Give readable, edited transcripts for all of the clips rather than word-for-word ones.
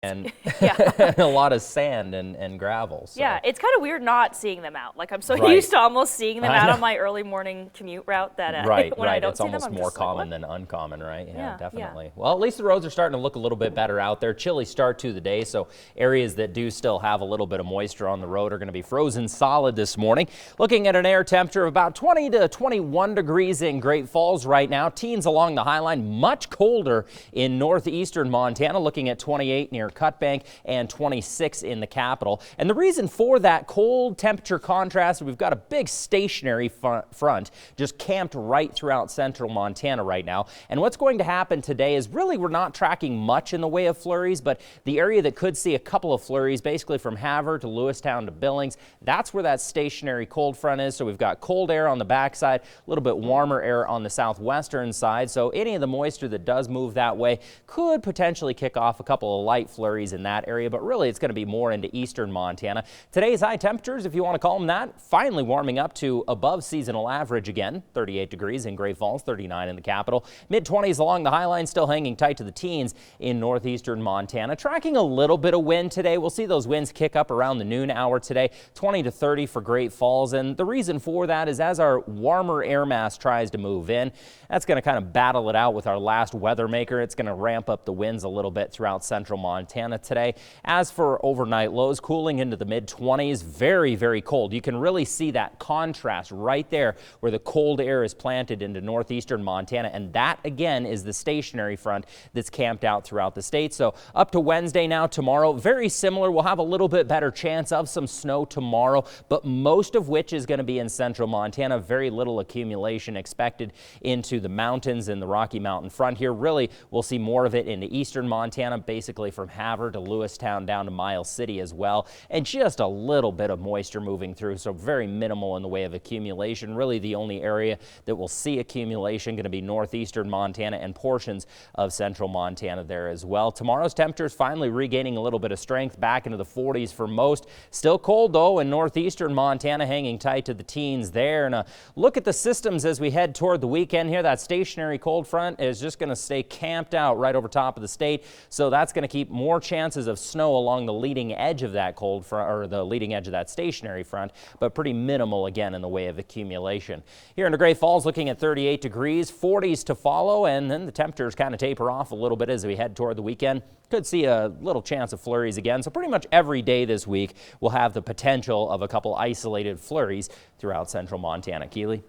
and Yeah. a lot of sand and gravel. So. Yeah, it's kind of weird not seeing them out. Like I'm so Right. used to almost seeing them I out know. on my early morning commute route that Right, when I right. don't It's see them, almost I'm more just like, common what? than uncommon, right? Yeah, Yeah, definitely. yeah. Well, at least the roads are starting to look a little bit better out there. Chilly start to the day, so areas that do still have a little bit of moisture on the road are going to be frozen solid this morning. Looking at an air temperature of about 20 to 21 degrees in Great Falls right now. Teens along the High Line, much colder in northeastern Montana, looking at 28 near Cutbank and 26 in the capital. And the reason for that cold temperature contrast, we've got a big stationary front just camped right throughout central Montana right now. And what's going to happen today is really we're not tracking much in the way of flurries, but the area that could see a couple of flurries, basically from Havre to Lewistown to Billings, that's where that stationary cold front is. So we've got cold air on the backside, a little bit warmer air on the southwestern side. So any of the moisture that does move that way could potentially kick off a couple of light flurries in that area, but really it's going to be more into eastern Montana. Today's high temperatures, if you want to call them that, finally warming up to above seasonal average again. 38 degrees in Great Falls, 39 in the capital. Mid-20s along the High Line, still hanging tight to the teens in northeastern Montana. Tracking a little bit of wind today. We'll see those winds kick up around the noon hour today, 20 to 30 for Great Falls. And the reason for that is as our warmer air mass tries to move in, that's going to kind of battle it out with our last weather maker. It's going to ramp up the winds a little bit throughout central Montana today. As for overnight lows, cooling into the mid-20s, very, very cold. You can really see that contrast right there where the cold air is planted into northeastern Montana, and that again is the stationary front that's camped out throughout the state. So up to Wednesday now, tomorrow, very similar. We'll have a little bit better chance of some snow tomorrow, but most of which is going to be in central Montana. Very little accumulation expected into the mountains and the Rocky Mountain front here. Really, we'll see more of it into eastern Montana, basically from Havre to Lewistown down to Miles City as well, and just a little bit of moisture moving through, so very minimal in the way of accumulation. Really the only area that will see accumulation going to be northeastern Montana and portions of central Montana there as well. Tomorrow's temperatures finally regaining a little bit of strength back into the 40s for most. Still cold though in northeastern Montana, hanging tight to the teens there. And a look at the systems as we head toward the weekend here. That stationary cold front is just going to stay camped out right over top of the state, so that's going to keep more chances of snow along the leading edge of that cold front, or the leading edge of that stationary front, but pretty minimal again in the way of accumulation. Here in the Great Falls, looking at 38 degrees, 40s to follow, and then the temperatures kind of taper off a little bit as we head toward the weekend. Could see a little chance of flurries again, so pretty much every day this week will have the potential of a couple isolated flurries throughout central Montana. Keely?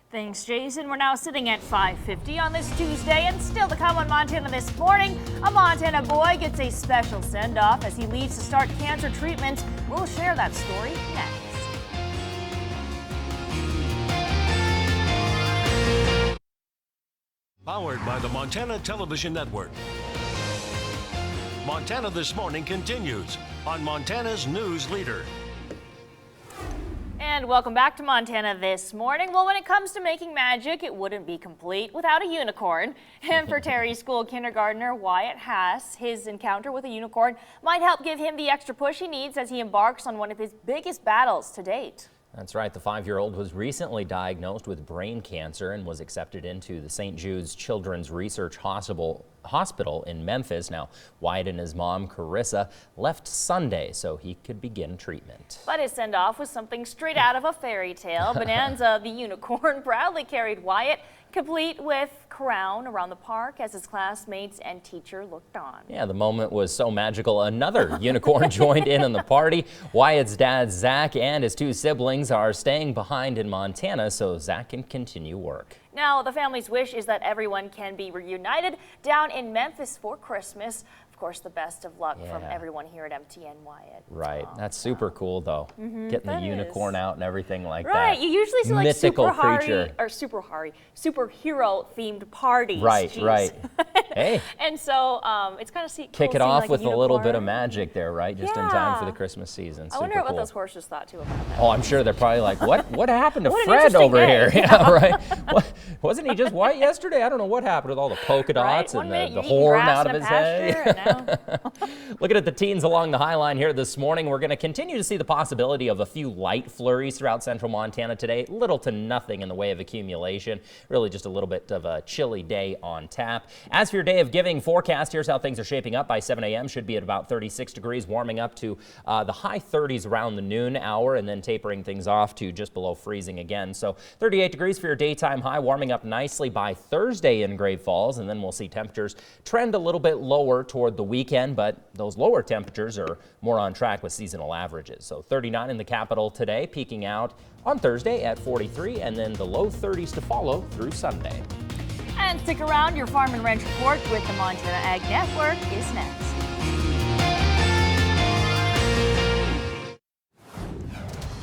Thanks, Jason. We're now sitting at 5:50 on this Tuesday, and still to come on Montana this morning, a Montana boy gets a special send-off as he leaves to start cancer treatment. We'll share that story next. Powered by the Montana Television Network. Montana This Morning continues on Montana's News Leader. And welcome back to Montana This Morning. Well, when it comes to making magic, it wouldn't be complete without a unicorn. And for Terry School kindergartner Wyatt Haas, his encounter with a unicorn might help give him the extra push he needs as he embarks on one of his biggest battles to date. That's right. The 5-year-old was recently diagnosed with brain cancer and was accepted into the St. Jude's Children's Research Hospital in Memphis. Now, Wyatt and his mom, Carissa, left Sunday so he could begin treatment. But his send-off was something straight out of a fairy tale. Bonanza the unicorn proudly carried Wyatt, complete with crown, around the park as his classmates and teacher looked on. Yeah, the moment was so magical. Another unicorn joined in on the party. Wyatt's dad, Zach, and his 2 siblings are staying behind in Montana so Zach can continue work. Now, the family's wish is that everyone can be reunited down in Memphis for Christmas. Of course, the best of luck from everyone here at MTN, Wyatt. Right. That's super cool, though. Getting the unicorn out and everything like that. Right. You usually see like mythical creature or superhero-themed parties. Right, Jeez. right. Hey. And so it's kind of Kick cool it off like with a a little bit of unicorn. magic there, right? Just in time for the Christmas season. I wonder Super what cool. those horses thought too about that. Oh, I'm sure they're probably like, what happened to What an Fred interesting over day. here? Yeah, right. Wasn't he just white yesterday? I don't know what happened with all the polka dots One and minute the you're eating horn grass out in of a his pasture, head. and know. Looking at the teens along the High Line here this morning, we're going to continue to see the possibility of a few light flurries throughout central Montana today. Little to nothing in the way of accumulation. Really just a little bit of a chilly day on tap. As for your day of giving forecast, here's how things are shaping up. By 7 a.m. should be at about 36 degrees, warming up to the high 30s around the noon hour, and then tapering things off to just below freezing again. So 38 degrees for your daytime high, warming up nicely by Thursday in Great Falls, and then we'll see temperatures trend a little bit lower toward the weekend, but those lower temperatures are more on track with seasonal averages. So 39 in the capital today, peaking out on Thursday at 43, and then the low 30s to follow through Sunday. And stick around, your Farm and Ranch Report with the Montana Ag Network is next.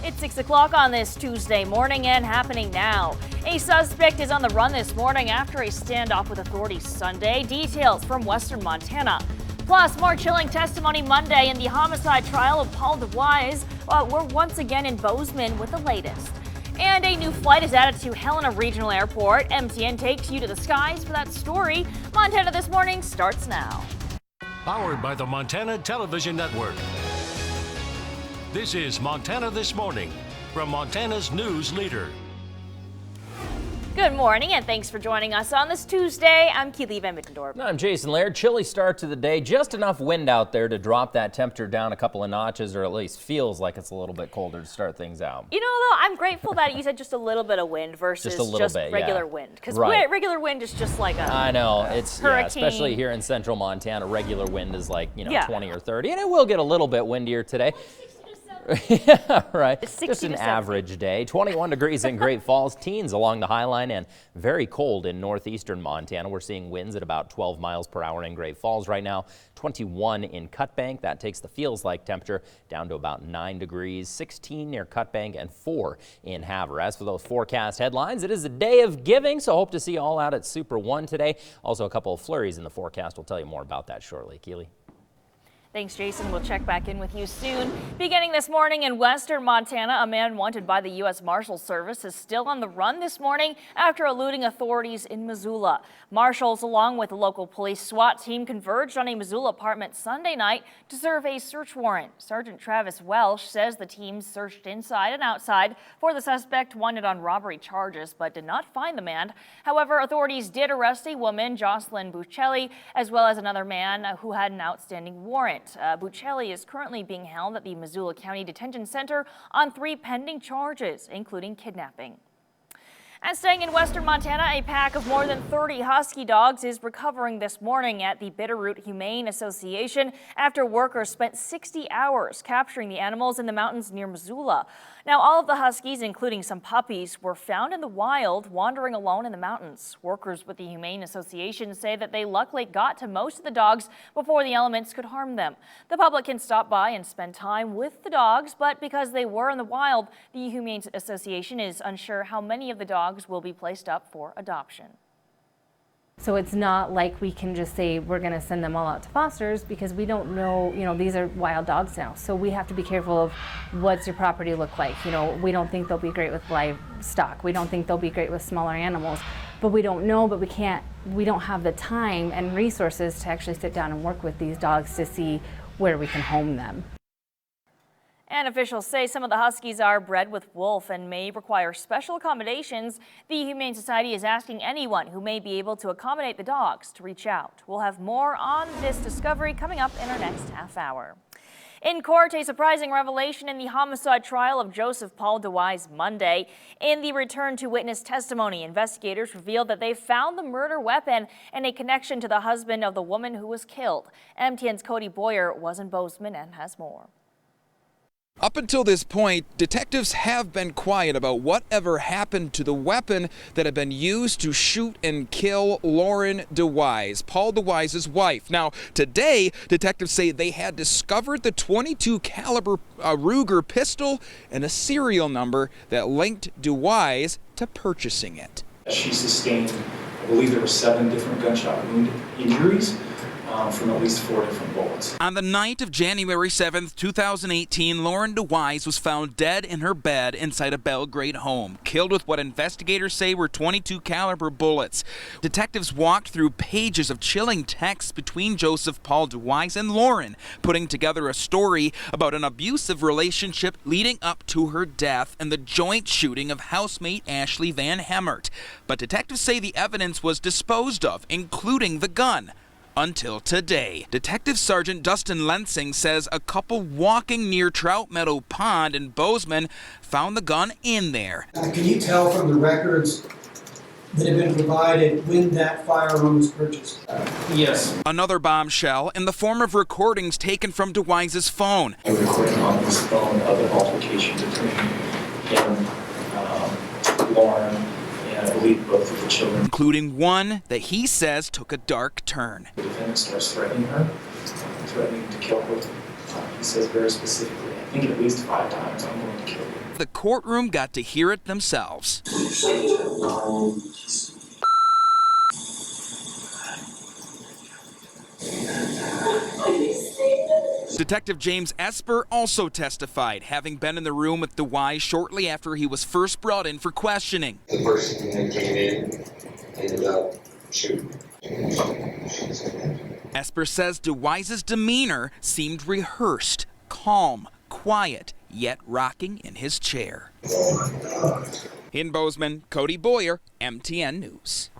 It's 6 o'clock on this Tuesday morning and happening now. A suspect is on the run this morning after a standoff with authorities Sunday. Details from western Montana. Plus, more chilling testimony Monday in the homicide trial of Paul DeWise. We're once again in Bozeman with the latest. And a new flight is added to Helena Regional Airport. MTN takes you to the skies for that story. Montana This Morning starts now. Powered by the Montana Television Network. This is Montana This Morning from Montana's news leader. Good morning, and thanks for joining us on this Tuesday. I'm Keely Van Mittendorp. I'm Jason Laird. Chilly start to the day. Just enough wind out there to drop that temperature down a couple of notches, or at least feels like it's a little bit colder to start things out. You know, though, I'm grateful that you said just a little bit of wind versus just regular wind. Because regular wind is just like a I know. It's hurricane. Especially here in central Montana, regular wind is like, 20 or 30. And it will get a little bit windier today. Yeah, right. Just an average day. 21 degrees in Great Falls, teens along the High Line, and very cold in northeastern Montana. We're seeing winds at about 12 miles per hour in Great Falls right now. 21 in Cut Bank. That takes the feels like temperature down to about 9 degrees. 16 near Cut Bank and 4 in Havre. As for those forecast headlines, it is a day of giving, so hope to see you all out at Super 1 today. Also a couple of flurries in the forecast. We'll tell you more about that shortly. Keely. Thanks, Jason. We'll check back in with you soon. Beginning this morning in western Montana, a man wanted by the U.S. Marshals Service is still on the run this morning after eluding authorities in Missoula. Marshals, along with the local police SWAT team, converged on a Missoula apartment Sunday night to serve a search warrant. Sergeant Travis Welsh says the team searched inside and outside for the suspect wanted on robbery charges, but did not find the man. However, authorities did arrest a woman, Jocelyn Buccelli, as well as another man who had an outstanding warrant. Buccelli is currently being held at the Missoula County Detention Center on 3 pending charges, including kidnapping. And staying in western Montana, a pack of more than 30 husky dogs is recovering this morning at the Root Humane Association after workers spent 60 hours capturing the animals in the mountains near Missoula. Now, all of the huskies, including some puppies, were found in the wild, wandering alone in the mountains. Workers with the Humane Association say that they luckily got to most of the dogs before the elements could harm them. The public can stop by and spend time with the dogs, but because they were in the wild, the Humane Association is unsure how many of the dogs will be placed up for adoption. So it's not like we can just say we're going to send them all out to fosters because we don't know, these are wild dogs now. So we have to be careful of what's your property look like. We don't think they'll be great with livestock. We don't think they'll be great with smaller animals. But we don't know, but we don't have the time and resources to actually sit down and work with these dogs to see where we can home them. And officials say some of the huskies are bred with wolf and may require special accommodations. The Humane Society is asking anyone who may be able to accommodate the dogs to reach out. We'll have more on this discovery coming up in our next half hour. In court, a surprising revelation in the homicide trial of Joseph Paul DeWise Monday. In the return to witness testimony, investigators revealed that they found the murder weapon and a connection to the husband of the woman who was killed. MTN's Cody Boyer was in Bozeman and has more. Up until this point, detectives have been quiet about whatever happened to the weapon that had been used to shoot and kill Lauren DeWise, Paul DeWise's wife. Now, today, detectives say they had discovered the .22 caliber Ruger pistol and a serial number that linked DeWise to purchasing it. She sustained, I believe there were 7 different gunshot wound injuries. from at least 4 different bullets. On the night of January 7th, 2018, Lauren DeWise was found dead in her bed inside a Belgrade home, killed with what investigators say were .22 caliber bullets. Detectives walked through pages of chilling texts between Joseph Paul DeWise and Lauren, putting together a story about an abusive relationship leading up to her death and the joint shooting of housemate Ashley Van Hemert. But detectives say the evidence was disposed of, including the gun. Until today. Detective Sergeant Dustin Lensing says a couple walking near Trout Meadow Pond in Bozeman found the gun in there. Can you tell from the records that have been provided when that firearm was purchased? Yes. Another bombshell in the form of recordings taken from DeWise's phone. A recording on his phone of an altercation between him, Lauren, and I believe both of the children. Including one that he says took a dark turn. The defendant starts threatening her, threatening to kill her. He says very specifically, I think at least 5 times, I'm going to kill you. The courtroom got to hear it themselves. Detective James Esper also testified, having been in the room with DeWise shortly after he was first brought in for questioning. The person that came in ended up shooting. Esper says DeWise's demeanor seemed rehearsed, calm, quiet, yet rocking in his chair. In Bozeman, Cody Boyer, MTN News.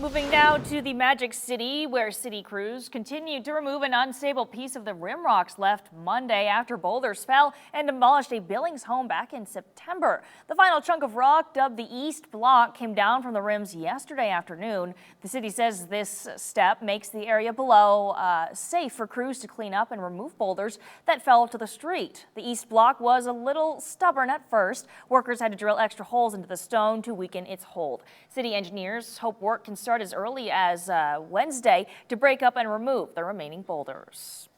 Moving now to the Magic City, where city crews continued to remove an unstable piece of the rim rocks left Monday after boulders fell and demolished a Billings home back in September. The final chunk of rock, dubbed the East Block, came down from the rims yesterday afternoon. The city says this step makes the area below safe for crews to clean up and remove boulders that fell to the street. The East Block was a little stubborn at first. Workers had to drill extra holes into the stone to weaken its hold. City engineers hope work can start as early as Wednesday to break up and remove the remaining boulders.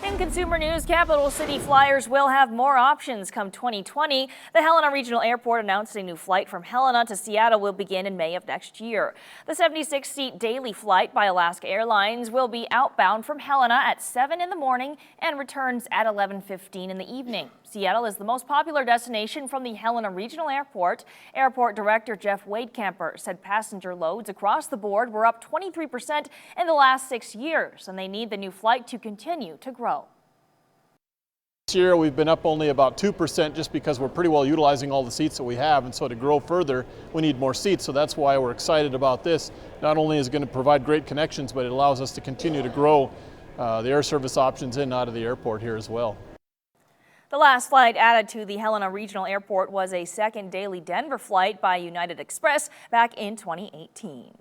In consumer news, capital city flyers will have more options come 2020. The Helena Regional Airport announced a new flight from Helena to Seattle will begin in May of next year. The 76-seat daily flight by Alaska Airlines will be outbound from Helena at 7 in the morning and returns at 11:15 in the evening. Seattle is the most popular destination from the Helena Regional Airport. Airport Director Jeff Wadecamper said passenger loads across the board were up 23% in the last 6 years, and they need the new flight to continue to grow. This year we've been up only about 2% just because we're pretty well utilizing all the seats that we have, and so to grow further we need more seats, so that's why we're excited about this. Not only is it going to provide great connections, but it allows us to continue to grow the air service options in and out of the airport here as well. The last flight added to the Helena Regional Airport was a second daily Denver flight by United Express back in 2018.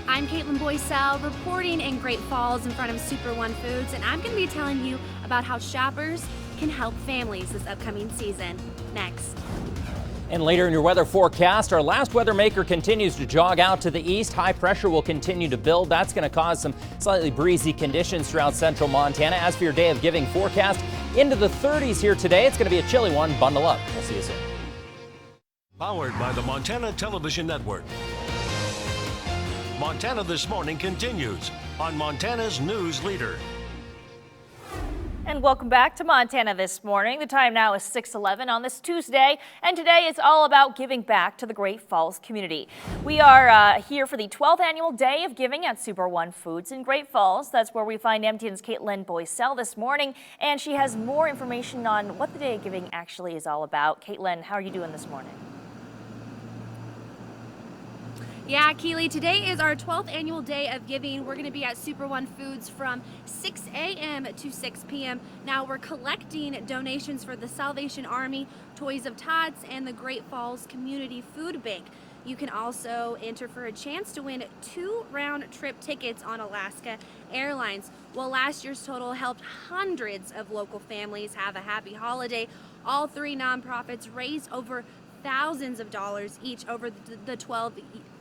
I'm Caitlin Boycell, reporting in Great Falls in front of Super One Foods, and I'm going to be telling you about how shoppers can help families this upcoming season. Next. And later in your weather forecast, our last weather maker continues to jog out to the east. High pressure will continue to build. That's going to cause some slightly breezy conditions throughout central Montana. As for your day of giving forecast, into the 30s here today. It's going to be a chilly one. Bundle up. We'll see you soon. Powered by the Montana Television Network. Montana This Morning continues on Montana's News Leader. And welcome back to Montana This Morning. The time now is 6:11 on this Tuesday, and today is all about giving back to the Great Falls community. We are here for the 12th annual Day of Giving at Super One Foods in Great Falls. That's where we find MTN's Caitlin Boycell this morning, and she has more information on what the Day of Giving actually is all about. Caitlin, how are you doing this morning? Yeah, Keely, today is our 12th annual Day of Giving. We're going to be at Super One Foods from 6 a.m. to 6 p.m. Now we're collecting donations for the Salvation Army, Toys of Tots, and the Great Falls Community Food Bank. You can also enter for a chance to win 2 round-trip tickets on Alaska Airlines. Well, last year's total helped hundreds of local families have a happy holiday. All 3 nonprofits raised over thousands of dollars each over the 12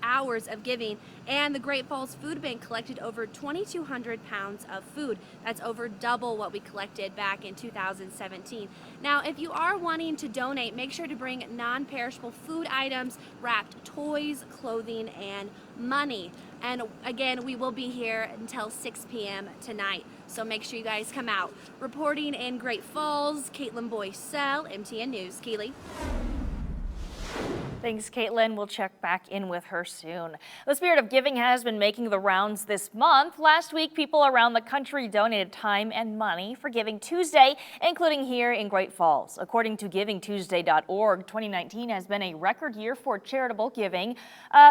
hours of giving, and the Great Falls Food Bank collected over 2,200 pounds of food. That's over double what we collected back in 2017. Now, if you are wanting to donate, make sure to bring non-perishable food items, wrapped toys, clothing, and money. And again, we will be here until 6 p.m. tonight, so make sure you guys come out. Reporting in Great Falls, Caitlin Boycell, MTN News. Keely. Thanks, Caitlin. We'll check back in with her soon. The spirit of giving has been making the rounds this month. Last week, people around the country donated time and money for Giving Tuesday, including here in Great Falls. According to GivingTuesday.org, 2019 has been a record year for charitable giving.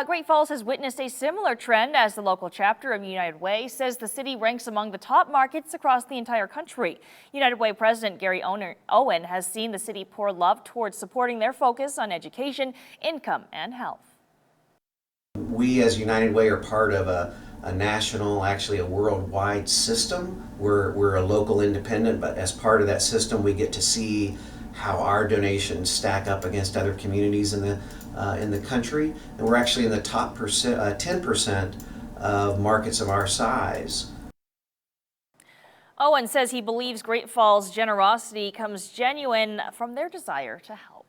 Great Falls has witnessed a similar trend as the local chapter of United Way says the city ranks among the top markets across the entire country. United Way President Gary Owen has seen the city pour love towards supporting their focus on education, income, and health. We as United Way are part of a national, actually a worldwide system. We're a local independent, but as part of that system we get to see how our donations stack up against other communities in the country. And we're actually in the top 10% of markets of our size. Owen says he believes Great Falls' generosity comes genuine from their desire to help.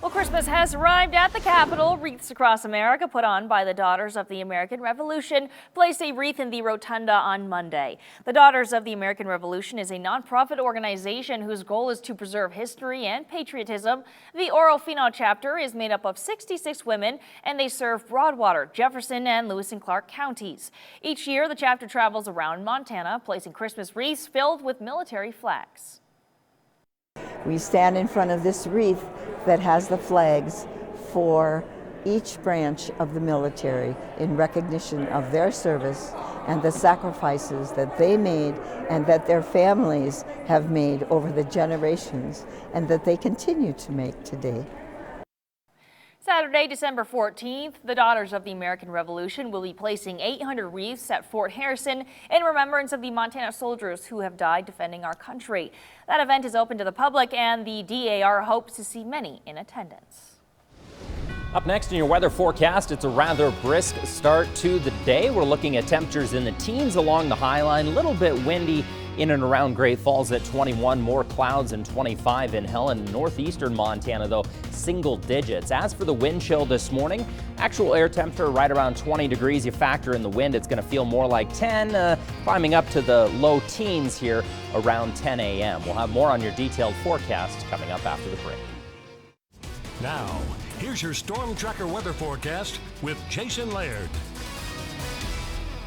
Well, Christmas has arrived at the Capitol. Wreaths across America put on by the Daughters of the American Revolution placed a wreath in the rotunda on Monday. The Daughters of the American Revolution is a nonprofit organization whose goal is to preserve history and patriotism. The Orofino chapter is made up of 66 women, and they serve Broadwater, Jefferson, and Lewis and Clark counties. Each year, the chapter travels around Montana, placing Christmas wreaths filled with military flags. We stand in front of this wreath that has the flags for each branch of the military in recognition of their service and the sacrifices that they made and that their families have made over the generations and that they continue to make today. Saturday, December 14th, the Daughters of the American Revolution will be placing 800 wreaths at Fort Harrison in remembrance of the Montana soldiers who have died defending our country. That event is open to the public, and the DAR hopes to see many in attendance. Up next in your weather forecast, it's a rather brisk start to the day. We're looking at temperatures in the teens along the high line, a little bit windy in and around Great Falls at 21, more clouds and 25 in Helen. Northeastern Montana, though, single digits. As for the wind chill this morning, actual air temperature right around 20 degrees. You factor in the wind, it's going to feel more like 10, climbing up to the low teens here around 10 a.m. We'll have more on your detailed forecast coming up after the break. Now, here's your Storm Tracker weather forecast with Jason Laird.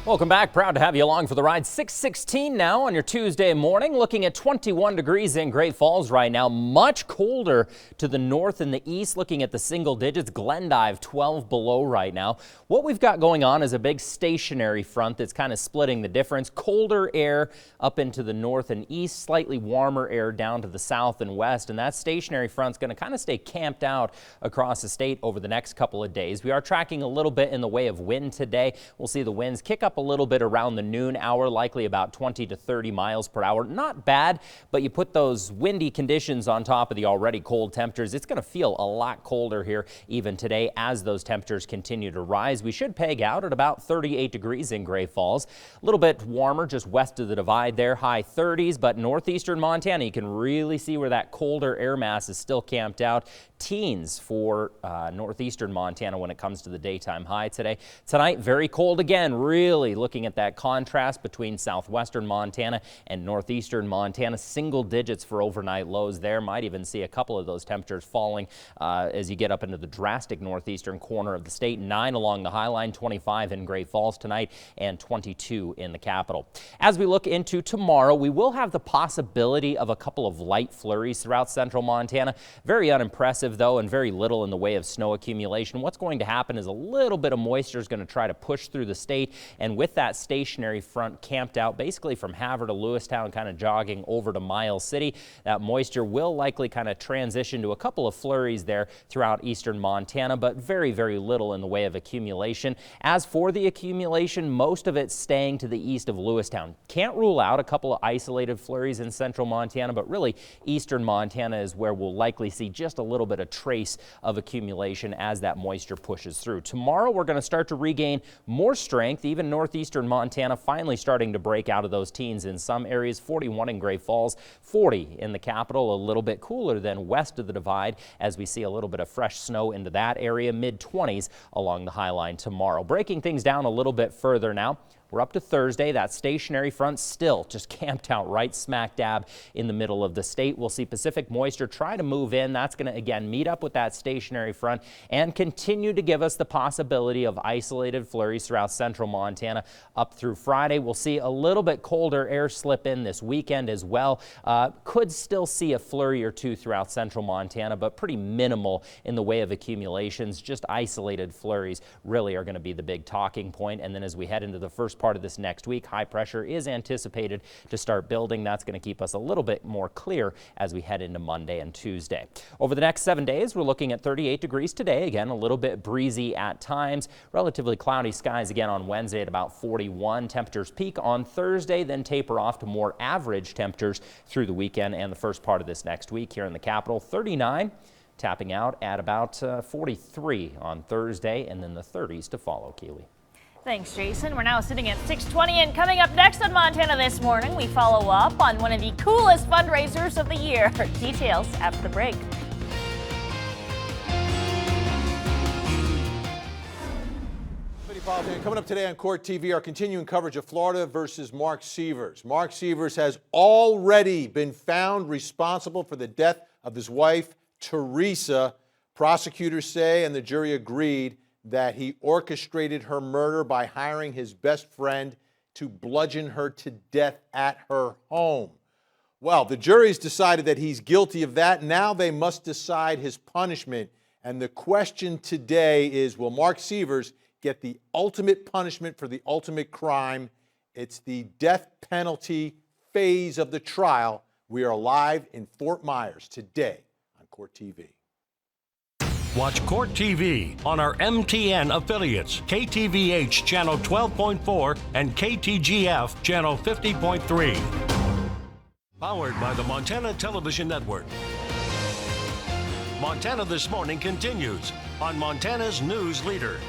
Welcome back. Proud to have you along for the ride. 6:16 now on your Tuesday morning. Looking at 21 degrees in Great Falls right now. Much colder to the north and the east. Looking at the single digits. Glendive 12 below right now. What we've got going on is a big stationary front that's kind of splitting the difference. Colder air up into the north and east. Slightly warmer air down to the south and west. And that stationary front's going to kind of stay camped out across the state over the next couple of days. We are tracking a little bit in the way of wind today. We'll see the winds kick up a little bit around the noon hour, likely about 20 to 30 miles per hour. Not bad, but you put those windy conditions on top of the already cold temperatures. It's going to feel a lot colder here even today as those temperatures continue to rise. We should peg out at about 38 degrees in Great Falls. A little bit warmer just west of the divide there, high 30s, but northeastern Montana, you can really see where that colder air mass is still camped out. Teens for northeastern Montana when it comes to the daytime high today. Tonight, very cold again, really looking at that contrast between southwestern Montana and northeastern Montana. Single digits for overnight lows there. Might even see a couple of those temperatures falling as you get up into the drastic northeastern corner of the state. 9 along the high line, 25 in Great Falls tonight, and 22 in the capital. As we look into tomorrow, we will have the possibility of a couple of light flurries throughout central Montana. Very unimpressive though, and very little in the way of snow accumulation. What's going to happen is a little bit of moisture is going to try to push through the state, and again, with that stationary front camped out basically from Havre to Lewistown, kind of jogging over to Miles City, that moisture will likely kind of transition to a couple of flurries there throughout eastern Montana, but very, very little in the way of accumulation. As for the accumulation, most of it staying to the east of Lewistown. Can't rule out a couple of isolated flurries in central Montana, but really eastern Montana is where we'll likely see just a little bit of trace of accumulation as that moisture pushes through. Tomorrow we're going to start to regain more strength. Even northeastern Montana finally starting to break out of those teens in some areas. 41 in Great Falls, 40 in the capital, a little bit cooler than west of the divide as we see a little bit of fresh snow into that area. Mid-20s along the High Line tomorrow. Breaking things down a little bit further now. We're up to Thursday. That stationary front still just camped out right smack dab in the middle of the state. We'll see Pacific moisture try to move in. That's going to, again, meet up with that stationary front and continue to give us the possibility of isolated flurries throughout central Montana up through Friday. We'll see a little bit colder air slip in this weekend as well. Could still see a flurry or two throughout central Montana, but pretty minimal in the way of accumulations. Just isolated flurries really are going to be the big talking point. And then as we head into the first part of this next week, high pressure is anticipated to start building. That's going to keep us a little bit more clear as we head into Monday and Tuesday. Over the next 7 days, we're looking at 38 degrees today. Again, a little bit breezy at times. Relatively cloudy skies again on Wednesday at about 41. Temperatures peak on Thursday, then taper off to more average temperatures through the weekend and the first part of this next week here in the capital. 39, tapping out at about 43 on Thursday, and then the 30s to follow, Keely. Thanks, Jason. We're now sitting at 6:20, and coming up next on Montana This Morning, we follow up on one of the coolest fundraisers of the year. Details after the break. Coming up today on Court TV, our continuing coverage of Florida versus Mark Sievers. Mark Sievers has already been found responsible for the death of his wife, Teresa. Prosecutors say, and the jury agreed, that he orchestrated her murder by hiring his best friend to bludgeon her to death at her home. Well, the jury's decided that he's guilty of that. Now they must decide his punishment. And the question today is, will Mark Sievers get the ultimate punishment for the ultimate crime? It's the death penalty phase of the trial. We are live in Fort Myers today on Court TV. Watch Court TV on our MTN affiliates, KTVH Channel 12.4 and KTGF Channel 50.3. Powered by the Montana Television Network. Montana This Morning continues on Montana's news leader.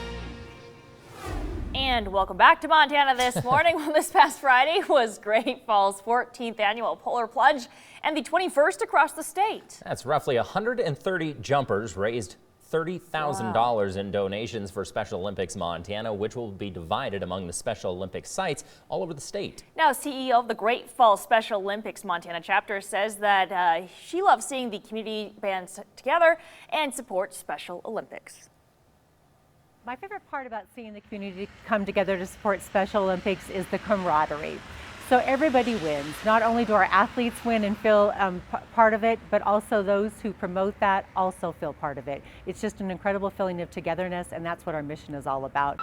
And welcome back to Montana This Morning. Well, this past Friday was Great Falls' 14th annual Polar Plunge and the 21st across the state. That's roughly 130 jumpers raised $30,000 in donations for Special Olympics Montana, which will be divided among the Special Olympics sites all over the state. Now, CEO of the Great Falls Special Olympics Montana chapter says that she loves seeing the community bands together and support Special Olympics. My favorite part about seeing the community come together to support Special Olympics is the camaraderie. So everybody wins. Not only do our athletes win and feel part of it, but also those who promote that also feel part of it. It's just an incredible feeling of togetherness, and that's what our mission is all about.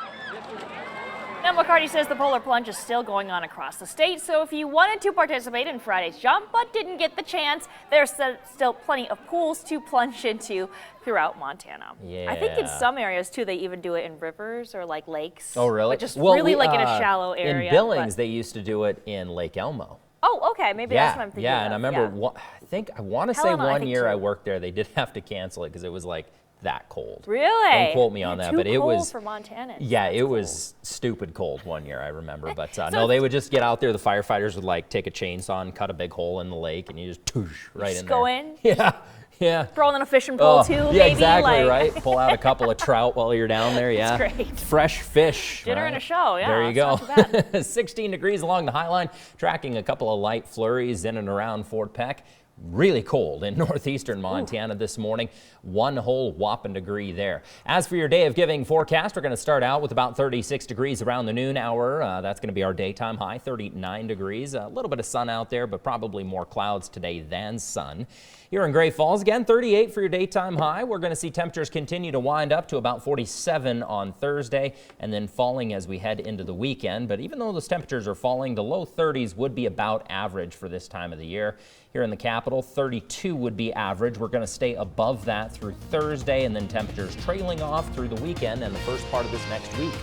Now, McCarty says the Polar Plunge is still going on across the state, so if you wanted to participate in Friday's jump but didn't get the chance, there's still plenty of pools to plunge into throughout Montana. Yeah. I think in some areas, too, they even do it in rivers or like lakes. Oh, really? But just really like in a shallow area. In Billings, they used to do it in Lake Elmo. Oh, okay. Maybe that's what I'm thinking Yeah, of. and I remember, I want to say Helena, I one think year too. I worked there, they did have to cancel it because it was like that cold. Really? Don't quote me on that, but it was for Montanans. Yeah, it was stupid cold one year, I remember. But no, they would just get out there. The firefighters would like take a chainsaw and cut a big hole in the lake, and you just toosh right in there. Go in. Yeah, yeah. Throw in a fishing pole too. Yeah, maybe, exactly. like. Right. Pull out a couple of trout while you're down there. Yeah. That's great. Fresh fish. Dinner right? and a show. Yeah. There you go. Not too bad. 16 degrees along the High Line, tracking a couple of light flurries in and around Fort Peck. really cold in northeastern Montana this morning. One whole whopping degree there. As for your day of giving forecast, we're going to start out with about 36 degrees around the noon hour. That's going to be our daytime high, 39 degrees. A little bit of sun out there, but probably more clouds today than sun. Here in Great Falls, again, 38 for your daytime high. We're going to see temperatures continue to wind up to about 47 on Thursday and then falling as we head into the weekend. But even though those temperatures are falling, the low 30s would be about average for this time of the year. Here in the capital, 32 would be average. We're going to stay above that through Thursday, and then temperatures trailing off through the weekend and the first part of this next week.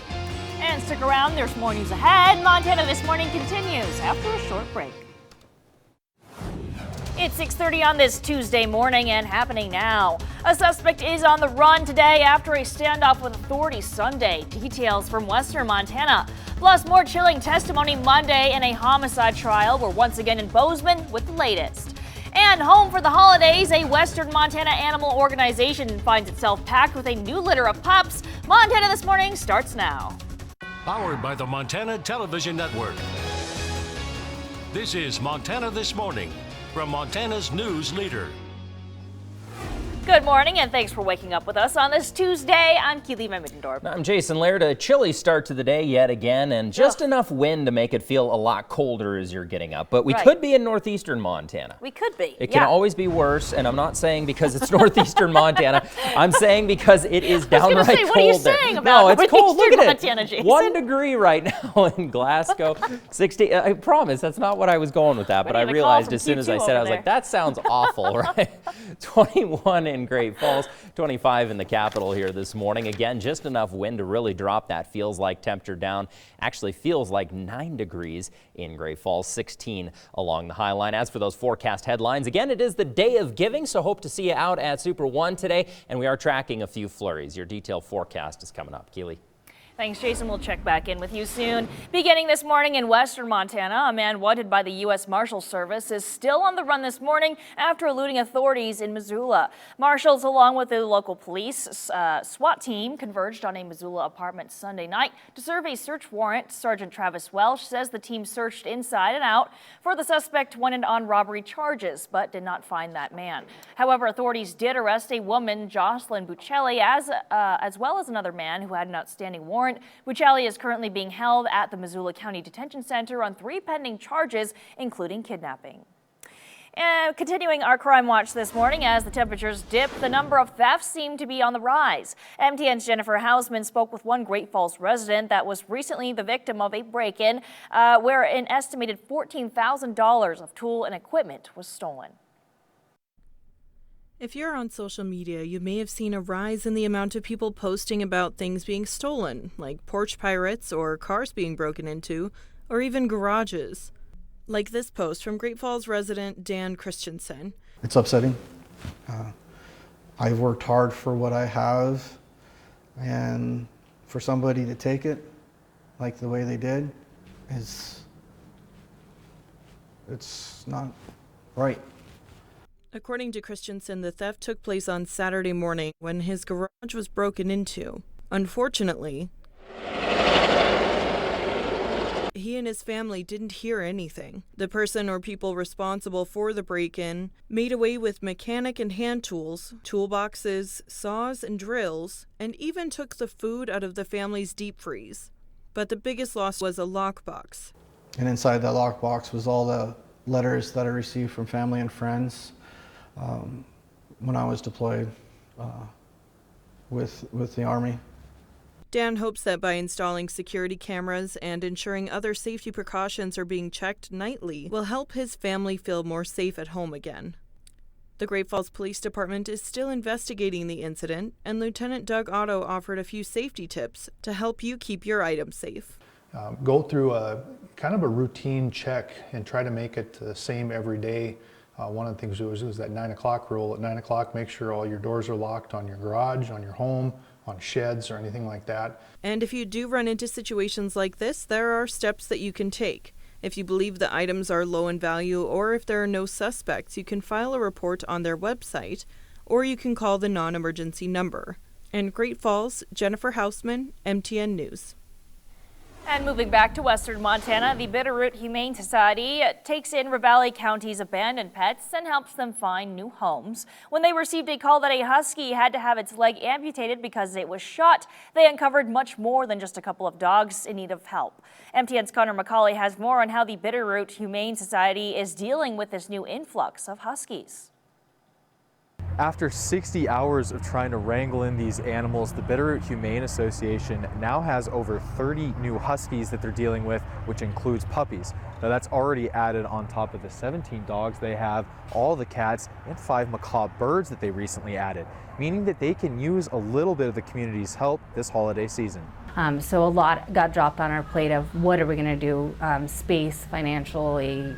And stick around, there's more news ahead. Montana This Morning continues after a short break. It's 6:30 on this Tuesday morning and happening now. A suspect is on the run today after a standoff with authorities Sunday. Details from western Montana. Plus, more chilling testimony Monday in a homicide trial. We're once again in Bozeman with the latest. And home for the holidays, a western Montana animal organization finds itself packed with a new litter of pups. Montana This Morning starts now. Powered by the Montana Television Network. This is Montana This Morning from Montana's news leader. Good morning, and thanks for waking up with us on this Tuesday. I'm Keely Middendorf. I'm Jason Laird. A chilly start to the day yet again, and just enough wind to make it feel a lot colder as you're getting up. But we could be in northeastern Montana. We could be. It can always be worse, and I'm not saying because it's northeastern Montana. I'm saying because it is downright cold. What are you saying about it's cold. Look at Montana, it. Jason? 1 degree right now in Glasgow. 60. I promise that's not what I was going with that, but I realized as soon as I said it, I was like, that sounds awful, right? 21 in Great Falls, 25 in the capital here this morning. Again, just enough wind to really drop that feels like temperature down. Actually feels like 9 degrees in Great Falls, 16 along the High Line. As for those forecast headlines, again, it is the day of giving, so hope to see you out at Super One today, and we are tracking a few flurries. Your detailed forecast is coming up. Keely. Thanks, Jason. We'll check back in with you soon. Beginning this morning in western Montana, a man wanted by the U.S. Marshals Service is still on the run this morning after eluding authorities in Missoula. Marshals, along with the local police SWAT team, converged on a Missoula apartment Sunday night to serve a search warrant. Sergeant Travis Welsh says the team searched inside and out for the suspect wanted on robbery charges, but did not find that man. However, authorities did arrest a woman, Jocelyn Buccelli, as well as another man who had an outstanding warrant. Buccelli is currently being held at the Missoula County Detention Center on 3 pending charges, including kidnapping. And continuing our crime watch this morning, as the temperatures dip, the number of thefts seem to be on the rise. MTN's Jennifer Hausman spoke with one Great Falls resident that was recently the victim of a break-in where an estimated $14,000 of tool and equipment was stolen. If you're on social media, you may have seen a rise in the amount of people posting about things being stolen, like porch pirates or cars being broken into, or even garages. Like this post from Great Falls resident Dan Christensen. It's upsetting. I've worked hard for what I have, and for somebody to take it like the way they did it's not right. According to Christensen, the theft took place on Saturday morning when his garage was broken into. Unfortunately, he and his family didn't hear anything. The person or people responsible for the break-in made away with mechanic and hand tools, toolboxes, saws and drills, and even took the food out of the family's deep freeze. But the biggest loss was a lockbox. And inside that lockbox was all the letters that I received from family and friends when I was deployed with the Army. Dan hopes that by installing security cameras and ensuring other safety precautions are being checked nightly will help his family feel more safe at home again. The Great Falls Police Department is still investigating the incident, and Lieutenant Doug Otto offered a few safety tips to help you keep your items safe. Go through a kind of a routine check and try to make it the same every day. One of the things was that 9 o'clock rule. At 9 o'clock, make sure all your doors are locked on your garage, on your home, on sheds, or anything like that. And if you do run into situations like this, there are steps that you can take. If you believe the items are low in value or if there are no suspects, you can file a report on their website, or you can call the non-emergency number. In Great Falls, Jennifer Hausman, MTN News. And moving back to western Montana, the Root Humane Society takes in Ravalli County's abandoned pets and helps them find new homes. When they received a call that a husky had to have its leg amputated because it was shot, they uncovered much more than just a couple of dogs in need of help. MTN's Connor McCauley has more on how the Root Humane Society is dealing with this new influx of huskies. After 60 hours of trying to wrangle in these animals, the Root Humane Association now has over 30 new huskies that they're dealing with, which includes puppies. Now that's already added on top of the 17 dogs they have, all the cats, and 5 macaw birds that they recently added, meaning that they can use a little bit of the community's help this holiday season. So a lot got dropped on our plate of what are we going to do, space, financially,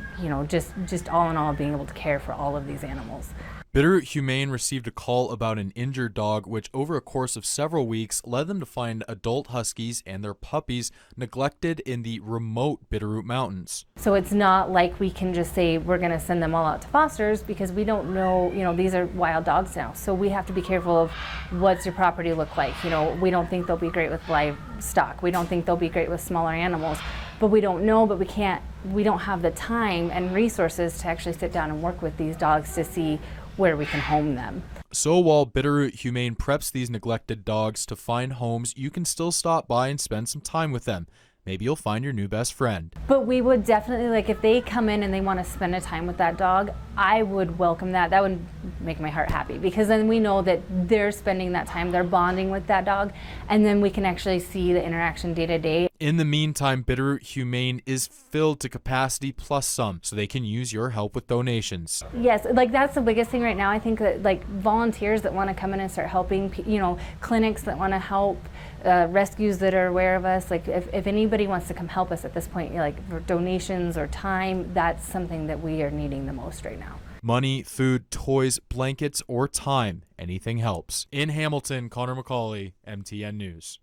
just all in all being able to care for all of these animals. Root Humane received a call about an injured dog, which over a course of several weeks led them to find adult huskies and their puppies neglected in the remote Bitterroot Mountains. So it's not like we can just say we're going to send them all out to fosters because we don't know, these are wild dogs now. So we have to be careful of what's your property look like. We don't think they'll be great with livestock. We don't think they'll be great with smaller animals. But we don't know, but we don't have the time and resources to actually sit down and work with these dogs to see where we can home them. So while Bitterroot Humane preps these neglected dogs to find homes, you can still stop by and spend some time with them. Maybe you'll find your new best friend. But we would definitely, if they come in and they want to spend a time with that dog, I would welcome that. That would make my heart happy because then we know that they're spending that time, they're bonding with that dog, and then we can actually see the interaction day to day. In the meantime, Bitterroot Humane is filled to capacity plus some, so they can use your help with donations. Yes, that's the biggest thing right now. I think that volunteers that want to come in and start helping, clinics that want to help, rescues that are aware of us, if anybody wants to come help us at this point, for donations or time, that's something that we are needing the most right now. Money, food, toys, blankets, or time, anything helps. In Hamilton, Connor McCauley, MTN News.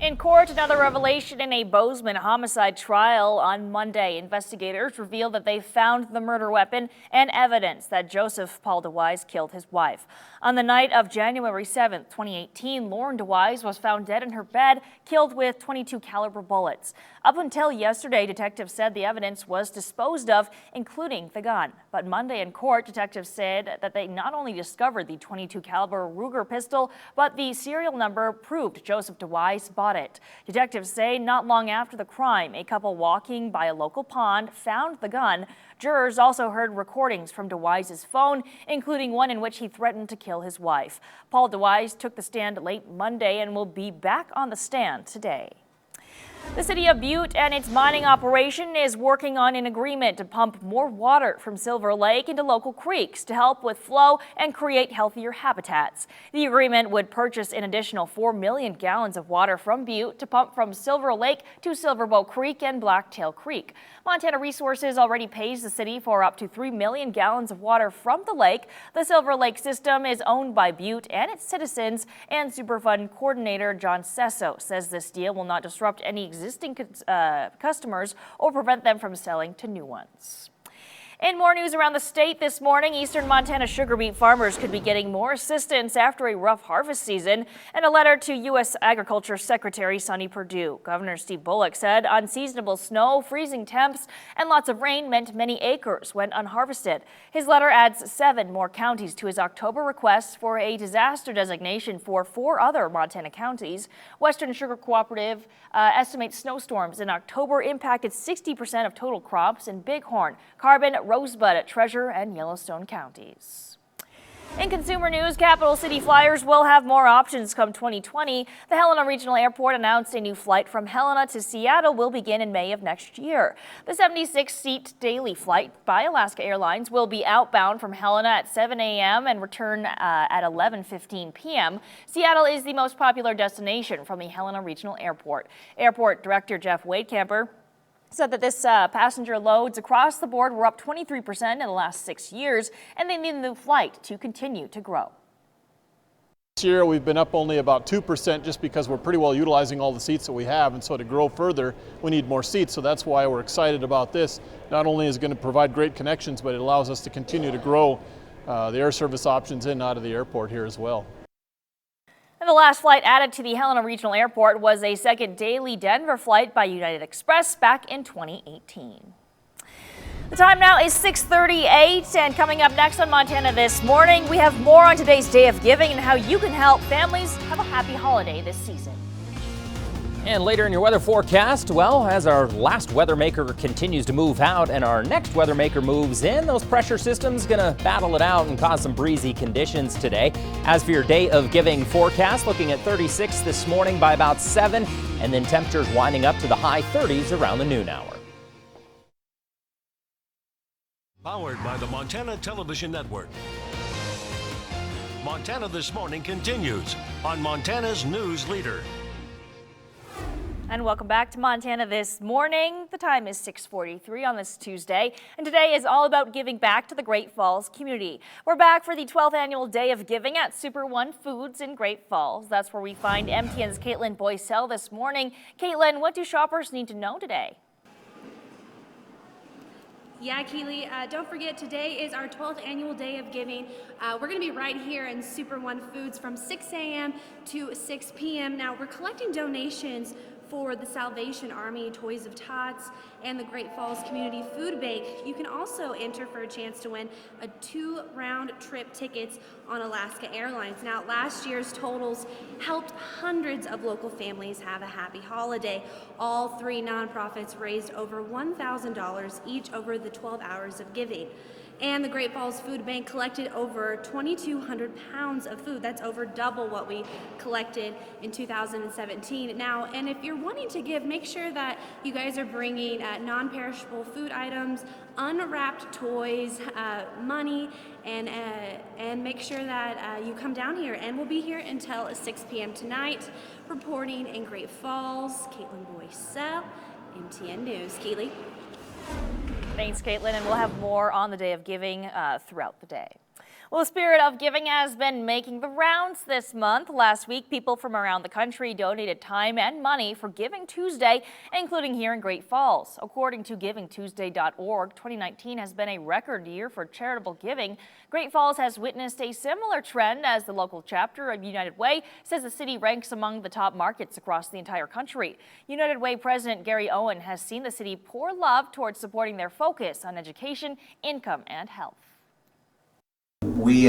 In court, another revelation in a Bozeman homicide trial on Monday. Investigators revealed that they found the murder weapon and evidence that Joseph Paul DeWise killed his wife. On the night of January 7, 2018, Lauren DeWise was found dead in her bed, killed with .22 caliber bullets. Up until yesterday, detectives said the evidence was disposed of, including the gun. But Monday in court, detectives said that they not only discovered the .22 caliber Ruger pistol, but the serial number proved Joseph DeWise bought it. Detectives say not long after the crime, a couple walking by a local pond found the gun. Jurors also heard recordings from DeWise's phone, including one in which he threatened to kill his wife. Paul DeWise took the stand late Monday and will be back on the stand today. The city of Butte and its mining operation is working on an agreement to pump more water from Silver Lake into local creeks to help with flow and create healthier habitats. The agreement would purchase an additional 4 million gallons of water from Butte to pump from Silver Lake to Silverbow Creek and Blacktail Creek. Montana Resources already pays the city for up to 3 million gallons of water from the lake. The Silver Lake system is owned by Butte and its citizens, and Superfund coordinator John Sesso says this deal will not disrupt any existing customers or prevent them from selling to new ones. In more news around the state this morning, eastern Montana sugar beet farmers could be getting more assistance after a rough harvest season. In a letter to U.S. Agriculture Secretary Sonny Perdue, Governor Steve Bullock said unseasonable snow, freezing temps, and lots of rain meant many acres went unharvested. His letter adds 7 more counties to his October request for a disaster designation for 4 other Montana counties. Western Sugar Cooperative estimates snowstorms in October impacted 60% of total crops in Bighorn, Carbon, Rosebud, Treasure, and Yellowstone counties. In consumer news, Capital City Flyers will have more options come 2020. The Helena Regional Airport announced a new flight from Helena to Seattle will begin in May of next year. The 76-seat daily flight by Alaska Airlines will be outbound from Helena at 7 a.m. and return at 11:15 p.m. Seattle is the most popular destination from the Helena Regional Airport. Airport Director Jeff Wadecamper said that this passenger loads across the board were up 23% in the last 6 years, and they need the flight to continue to grow. This year we've been up only about 2% just because we're pretty well utilizing all the seats that we have, and so to grow further we need more seats, so that's why we're excited about this. Not only is it going to provide great connections, but it allows us to continue to grow the air service options in and out of the airport here as well. And the last flight added to the Helena Regional Airport was a second daily Denver flight by United Express back in 2018. The time now is 6:38, and coming up next on Montana This Morning, we have more on today's Day of Giving and how you can help families have a happy holiday this season. And later in your weather forecast, well, as our last weather maker continues to move out and our next weather maker moves in, those pressure systems gonna battle it out and cause some breezy conditions today. As for your Day of Giving forecast, looking at 36 this morning by about 7, and then temperatures winding up to the high 30s around the noon hour. Powered by the Montana Television Network. Montana This Morning continues on Montana's News Leader. And welcome back to Montana This Morning. The time is 6:43 on this Tuesday, and today is all about giving back to the Great Falls community. We're back for the 12th annual Day of Giving at Super One Foods in Great Falls. That's where we find MTN's Caitlin Boycell this morning. Caitlin, what do shoppers need to know today? Yeah, Keely, don't forget today is our 12th annual Day of Giving. We're going to be right here in Super One Foods from 6 a.m. to 6 p.m. Now, we're collecting donations for the Salvation Army, Toys of Tots, and the Great Falls Community Food Bank. You can also enter for a chance to win a 2 round-trip tickets on Alaska Airlines. Now, last year's totals helped hundreds of local families have a happy holiday. All 3 nonprofits raised over $1,000 each over the 12 hours of giving. And the Great Falls Food Bank collected over 2,200 pounds of food. That's over double what we collected in 2017. Now, and if you're wanting to give, make sure that you guys are bringing non-perishable food items, unwrapped toys, money, and make sure that you come down here. And we'll be here until 6 p.m. tonight. Reporting in Great Falls, Caitlin Boycell, MTN News. Keely. Thanks, Caitlin, and we'll have more on the Day of Giving throughout the day. Well, the spirit of giving has been making the rounds this month. Last week, people from around the country donated time and money for Giving Tuesday, including here in Great Falls. According to GivingTuesday.org, 2019 has been a record year for charitable giving. Great Falls has witnessed a similar trend as the local chapter of United Way says the city ranks among the top markets across the entire country. United Way President Gary Owen has seen the city pour love towards supporting their focus on education, income, and health. We